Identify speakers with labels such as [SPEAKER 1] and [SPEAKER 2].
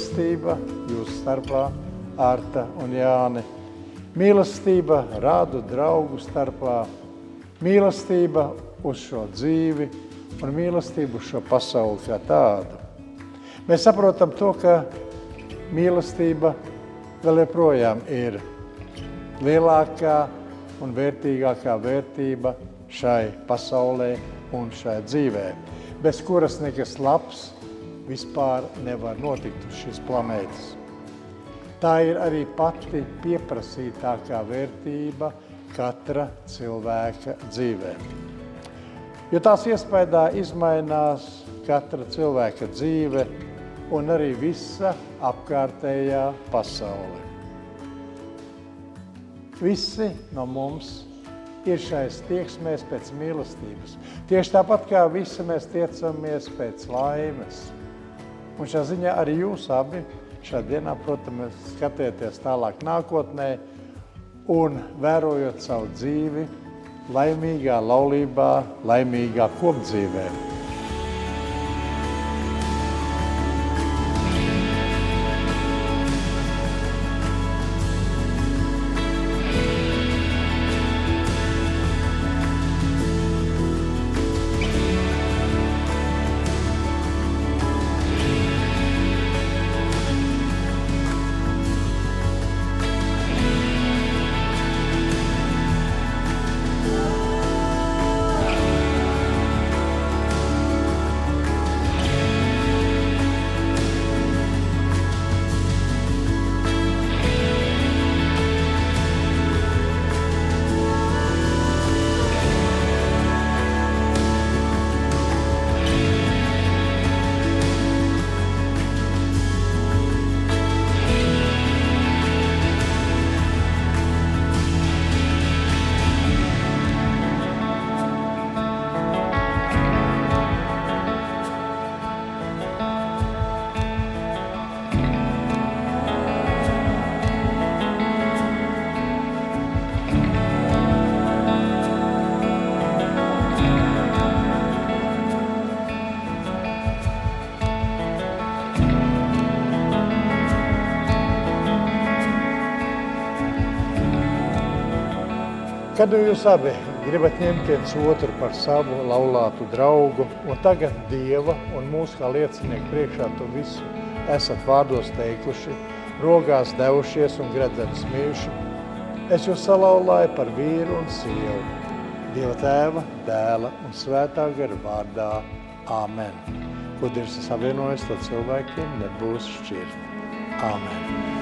[SPEAKER 1] mīlestība jūsu starpā, Arta un Jāni, mīlestība rādu draugu starpā, mīlestība uz šo dzīvi un mīlestību uz šo pasauli kā tādu. Mēs saprotam to, ka mīlestība vēl joprojām ir lielākā un vērtīgākā vērtība šai pasaulē un šai dzīvē, bez kuras nekas labs vispār nevar notikt uz šīs planētas. Tā ir arī pati pieprasītākā vērtība katra cilvēka dzīvē. Jo tās iespējā izmainās katra cilvēka dzīve un arī visa apkārtējā pasaule. Visi no mums ir šais tieksmēs pēc mīlestības. Tieši tāpat kā visi mēs tiecamies pēc laimes. Un šā ziņā arī jūs abi šā dienā, protams, skatieties tālāk nākotnē un vērojot savu dzīvi laimīgā laulībā, laimīgā kopdzīvē. Kad jūs abi gribat ņemt viens otru par savu laulātu draugu, un tagad Dieva un mūsu kā liecinieku priekšā to visu esat vārdos teikuši, rogās devušies un gredzeni smījuši, es jūs salaulāju par vīru un sievu, Dieva Tēva, Dēla un Svētā gara vārdā. Āmen. Ko Dievs savienojis, tad cilvēkiem nebūs šķirt. Āmen.